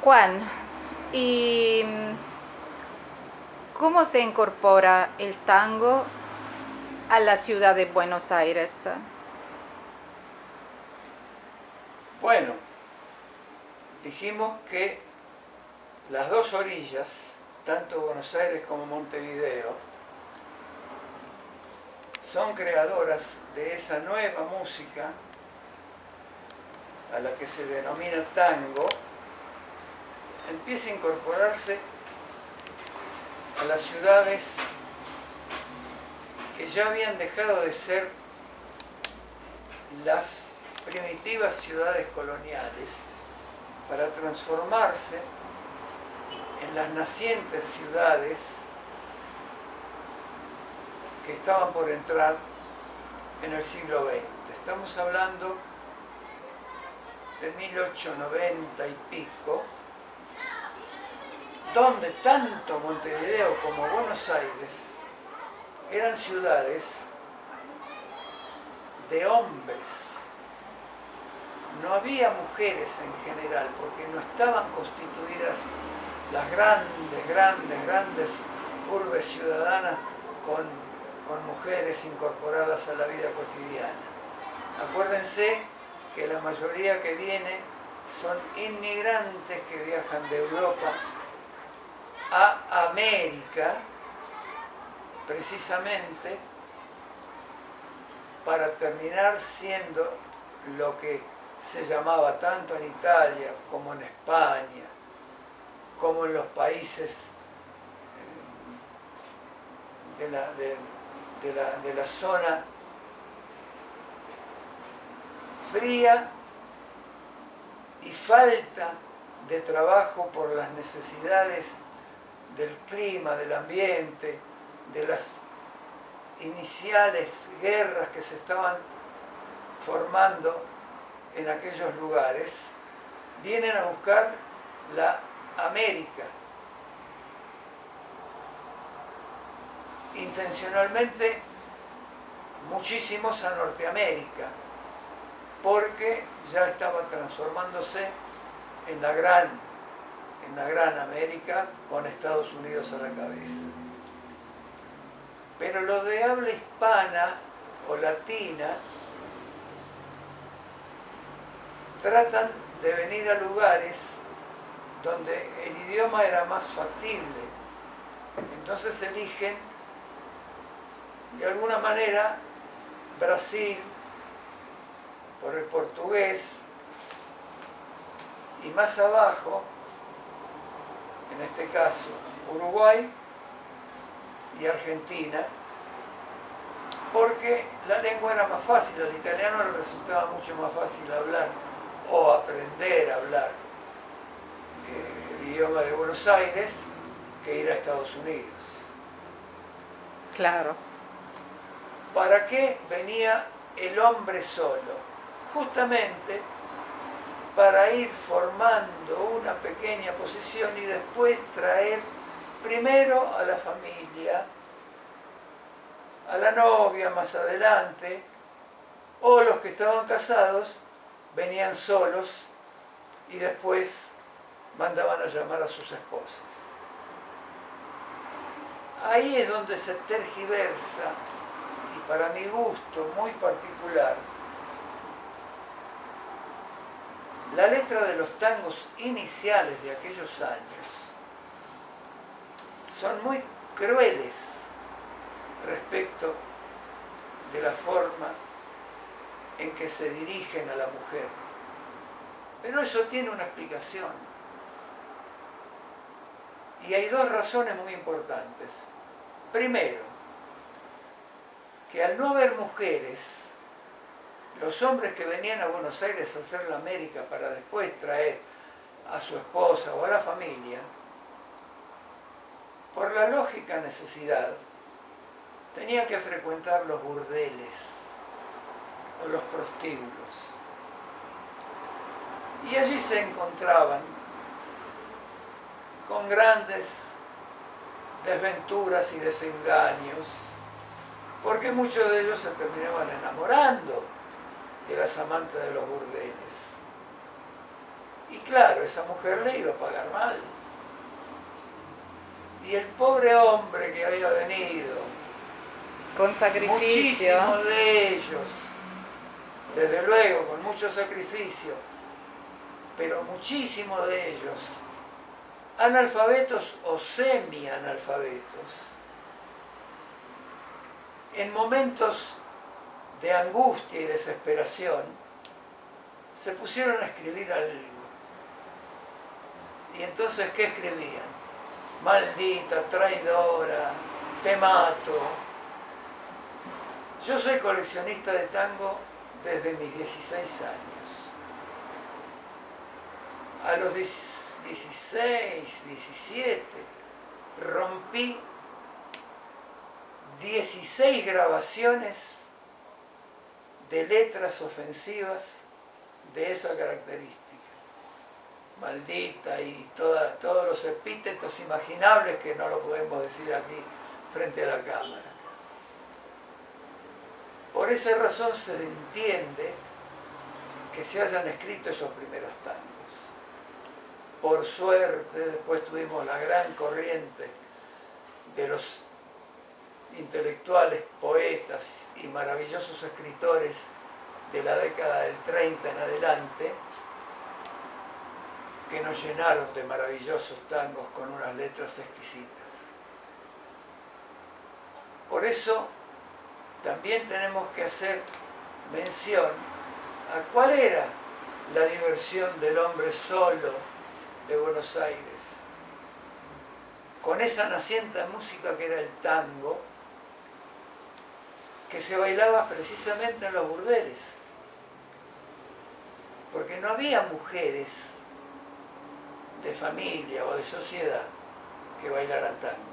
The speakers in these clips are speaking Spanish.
Juan, ¿y cómo se incorpora el tango a la ciudad de Buenos Aires? Bueno, dijimos que las dos orillas, tanto Buenos Aires como Montevideo, son creadoras de esa nueva música a la que se denomina tango, empieza a incorporarse a las ciudades que ya habían dejado de ser las primitivas ciudades coloniales para transformarse en las nacientes ciudades que estaban por entrar en el siglo XX. Estamos hablando de 1890 y pico, donde tanto Montevideo como Buenos Aires eran ciudades de hombres. No había mujeres en general, porque no estaban constituidas las grandes urbes ciudadanas con mujeres incorporadas a la vida cotidiana. Acuérdense que la mayoría que viene son inmigrantes que viajan de Europa a América, precisamente para terminar siendo lo que se llamaba tanto en Italia como en España, como en los países de la zona fría y falta de trabajo por las necesidades del clima, del ambiente, de las iniciales guerras que se estaban formando en aquellos lugares, vienen a buscar la América. Intencionalmente, muchísimos a Norteamérica, porque ya estaba transformándose en la gran América, con Estados Unidos a la cabeza. Pero lo de habla hispana o latina tratan de venir a lugares donde el idioma era más factible. Entonces eligen, de alguna manera, Brasil por el portugués, y más abajo, en este caso, Uruguay y Argentina, porque la lengua era más fácil, al italiano le resultaba mucho más fácil hablar o aprender a hablar el idioma de Buenos Aires que ir a Estados Unidos. Claro. ¿Para qué venía el hombre solo? Justamente para ir formando una pequeña posición y después traer primero a la familia, a la novia más adelante, o los que estaban casados venían solos y después mandaban a llamar a sus esposas. Ahí es donde se tergiversa, y para mi gusto muy particular, la letra de los tangos iniciales de aquellos años. Son muy crueles respecto de la forma en que se dirigen a la mujer. Pero eso tiene una explicación. Y hay dos razones muy importantes. Primero, que al no haber mujeres, los hombres que venían a Buenos Aires a hacer la América para después traer a su esposa o a la familia, por la lógica necesidad, tenían que frecuentar los burdeles o los prostíbulos. Y allí se encontraban con grandes desventuras y desengaños, porque muchos de ellos se terminaban enamorando de las amantes de los burdeles. Y claro, esa mujer le iba a pagar mal. Y el pobre hombre que había venido, Con sacrificio. muchísimos de ellos, desde luego, con mucho sacrificio, pero muchísimos de ellos, analfabetos o semi-analfabetos, en momentos de angustia y desesperación, se pusieron a escribir algo. Y entonces, ¿qué escribían? Maldita, traidora, te mato. Yo soy coleccionista de tango desde mis 16 años. A los 16, 17, rompí 16 grabaciones de letras ofensivas de esa característica. Maldita y todos los epítetos imaginables que no lo podemos decir aquí frente a la cámara. Por esa razón se entiende que se hayan escrito esos primeros tangos. Por suerte, después tuvimos la gran corriente de los intelectuales, poetas y maravillosos escritores de la década del 30 en adelante, que nos llenaron de maravillosos tangos con unas letras exquisitas. Por eso también tenemos que hacer mención a cuál era la diversión del hombre solo de Buenos Aires, con esa naciente música que era el tango, que se bailaba precisamente en los burdeles, porque no había mujeres de familia o de sociedad que bailaran tango.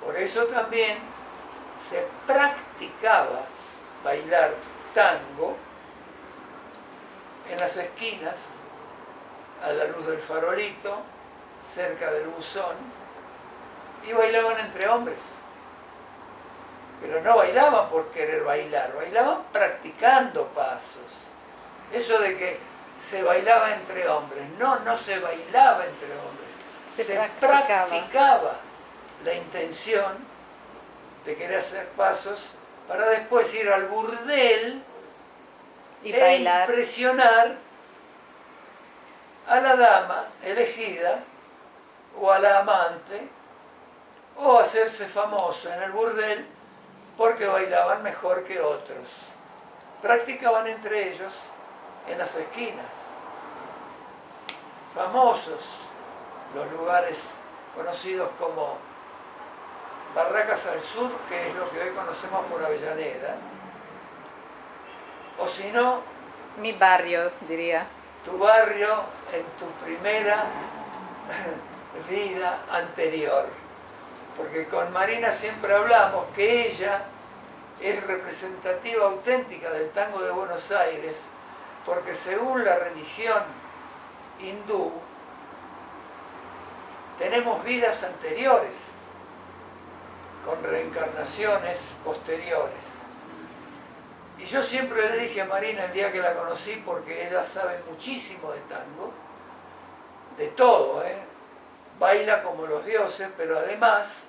Por eso también se practicaba bailar tango en las esquinas, a la luz del farolito, cerca del buzón, y bailaban entre hombres. Pero no bailaban por querer bailar, bailaban practicando pasos. Eso de que se bailaba entre hombres, no se bailaba entre hombres, se practicaba la intención de querer hacer pasos para después ir al burdel y e bailar. Impresionar a la dama elegida o a la amante, o hacerse famoso en el burdel porque bailaban mejor que otros. Practicaban entre ellos en las esquinas. Famosos los lugares conocidos como Barracas al Sur, que es lo que hoy conocemos por Avellaneda, o si no, Mi barrio, diría. tu barrio en tu primera vida anterior. Porque con Marina siempre hablamos que ella es representativa auténtica del tango de Buenos Aires, porque según la religión hindú, tenemos vidas anteriores, con reencarnaciones posteriores. Y yo siempre le dije a Marina el día que la conocí, porque ella sabe muchísimo de tango, de todo, baila como los dioses, pero además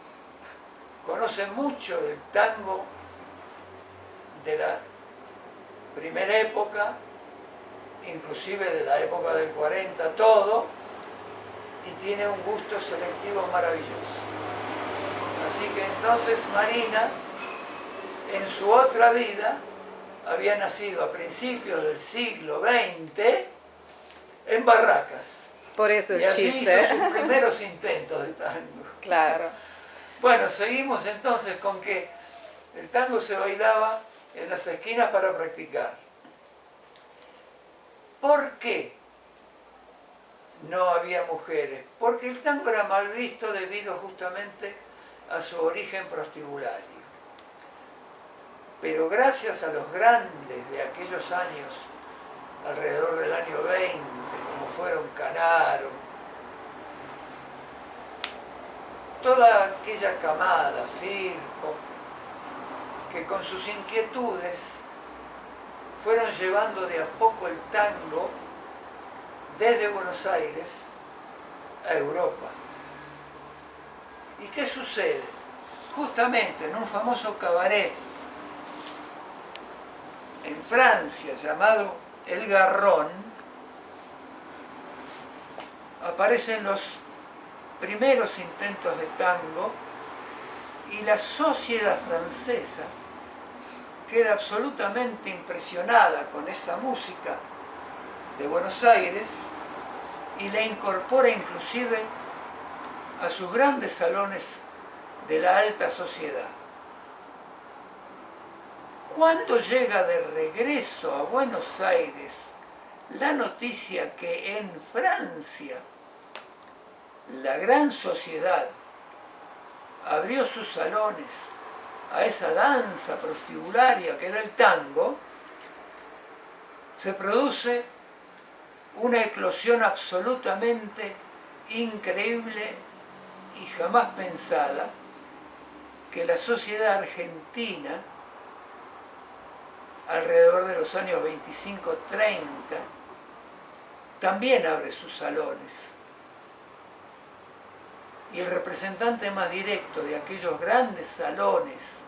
conoce mucho del tango de la primera época, inclusive de la época del 40, todo, y tiene un gusto selectivo maravilloso. Así que entonces Marina, en su otra vida, había nacido a principios del siglo XX en Barracas. Por eso el y allí chiste. hizo sus primeros intentos de tango. Claro. Bueno, seguimos entonces con que el tango se bailaba en las esquinas para practicar. ¿Por qué no había mujeres? Porque el tango era mal visto debido justamente a su origen prostibulario. Pero gracias a los grandes de aquellos años, alrededor del año 20, como fueron Canaro, toda aquella camada, Firpo, que con sus inquietudes fueron llevando de a poco el tango desde Buenos Aires a Europa. ¿Y qué sucede? Justamente en un famoso cabaret en Francia llamado El Garrón, aparecen los primeros intentos de tango y la sociedad francesa queda absolutamente impresionada con esa música de Buenos Aires y la incorpora inclusive a sus grandes salones de la alta sociedad. Cuando llega de regreso a Buenos Aires la noticia que en Francia la gran sociedad abrió sus salones a esa danza prostibularia que era el tango, se produce una eclosión absolutamente increíble y jamás pensada, que la sociedad argentina, alrededor de los años 25-30, también abre sus salones. Y el representante más directo de aquellos grandes salones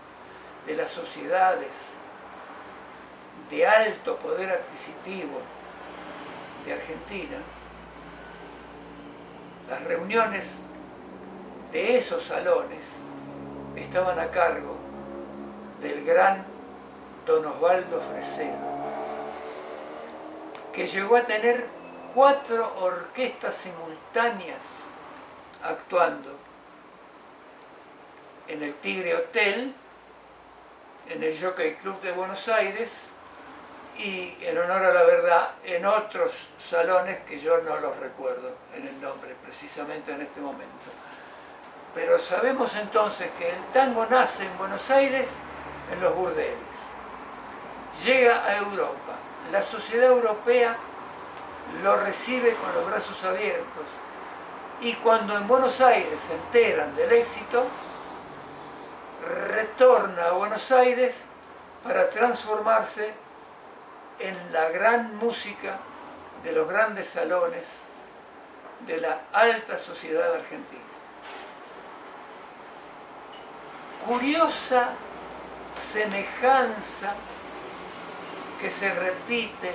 de las sociedades de alto poder adquisitivo de Argentina, las reuniones de esos salones estaban a cargo del gran don Osvaldo Fresedo, que llegó a tener 4 orquestas simultáneas actuando en el Tigre Hotel, en el Jockey Club de Buenos Aires y, en honor a la verdad, en otros salones que yo no los recuerdo en el nombre precisamente en este momento. Pero sabemos entonces que el tango nace en Buenos Aires en los burdeles, llega a Europa, la sociedad europea lo recibe con los brazos abiertos, y cuando en Buenos Aires se enteran del éxito, retorna a Buenos Aires para transformarse en la gran música de los grandes salones de la alta sociedad argentina. Curiosa semejanza que se repite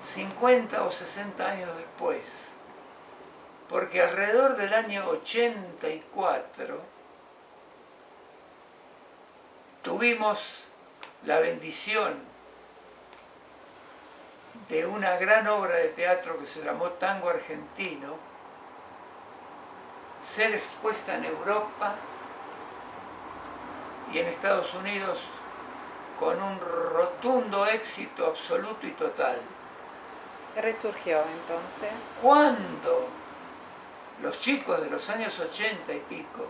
50 o 60 años después, porque alrededor del año 84 tuvimos la bendición de una gran obra de teatro que se llamó Tango Argentino, ser expuesta en Europa y en Estados Unidos con un rotundo éxito absoluto y total. Resurgió entonces. Cuando los chicos de los años 80 y pico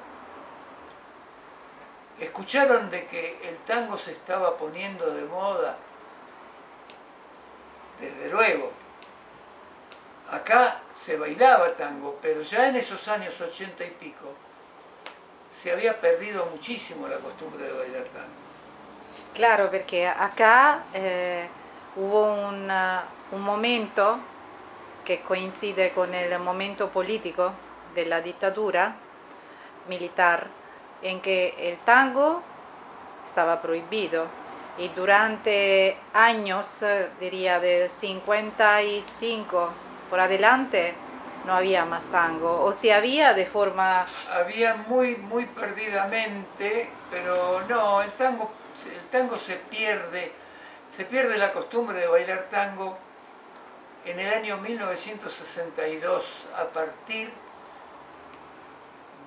escucharon de que el tango se estaba poniendo de moda, desde luego, acá se bailaba tango, pero ya en esos años 80 y pico se había perdido muchísimo la costumbre de bailar tango. Claro, perché acá hubo un momento che coincide con il momento politico della dittatura militar, en que el tango estaba prohibido y durante años, diría del 55 por adelante, no había más tango, o si había de forma... Había muy perdidamente, pero no, el tango se pierde la costumbre de bailar tango en el año 1962, a partir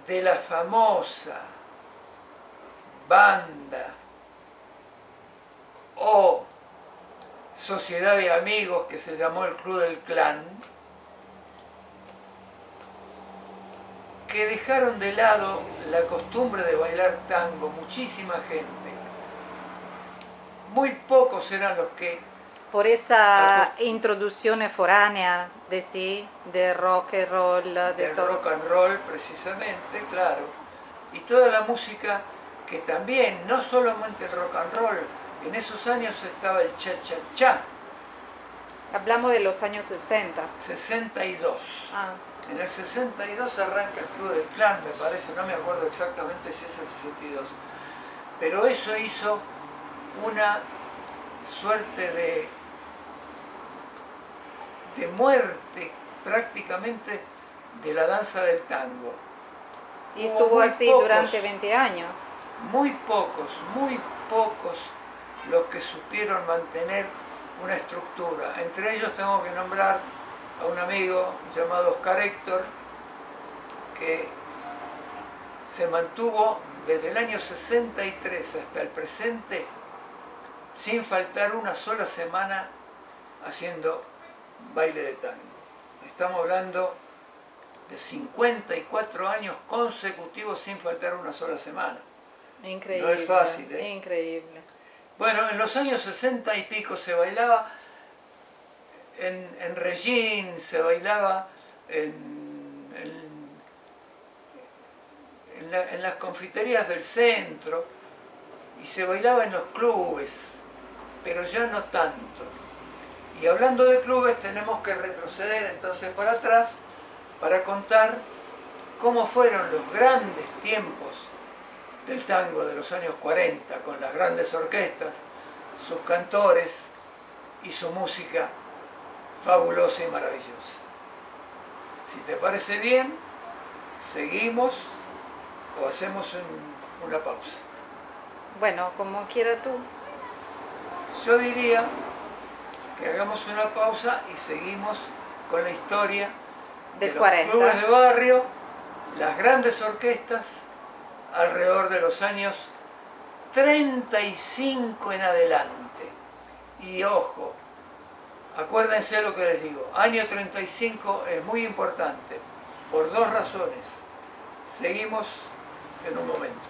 de la famosa banda o sociedad de amigos que se llamó el Club del Clan, que dejaron de lado la costumbre de bailar tango, muchísima gente. Muy pocos eran los que... Por esa introduzione foránea de sí, de rock and roll, de todo. Rock and roll, precisamente, claro. Y toda la música que también, no solamente el rock and roll, en esos años estaba el cha-cha-cha. Hablamos de los años 60. 62. Ah, En el 62 arranca el Club del Clan, me parece, no me acuerdo exactamente si es el 62. Pero eso hizo una suerte de muerte prácticamente de la danza del tango. y Hubo estuvo muy así pocos, durante 20 años. muy pocos los que supieron mantener una estructura. Entre ellos tengo que nombrar a un amigo llamado Oscar Héctor, que se mantuvo desde el año 63 hasta el presente sin faltar una sola semana haciendo baile de tango. Estamos hablando de 54 años consecutivos sin faltar una sola semana. Increíble. No es fácil, ¿eh? Increíble. Bueno, en los años 60 y pico se bailaba en Regín, se bailaba en las confiterías del centro y se bailaba en los clubes, pero ya no tanto. Y hablando de clubes tenemos que retroceder entonces para atrás para contar cómo fueron los grandes tiempos del tango de los años 40, con las grandes orquestas, sus cantores y su música fabulosa y maravillosa. Si te parece bien, seguimos o hacemos una pausa. Bueno, como quiera tú. Yo diría que hagamos una pausa y seguimos con la historia de Del los 40. clubes de barrio, las grandes orquestas, alrededor de los años 35 en adelante. Y ojo, acuérdense lo que les digo, año 35 es muy importante, por dos razones. Seguimos en un momento.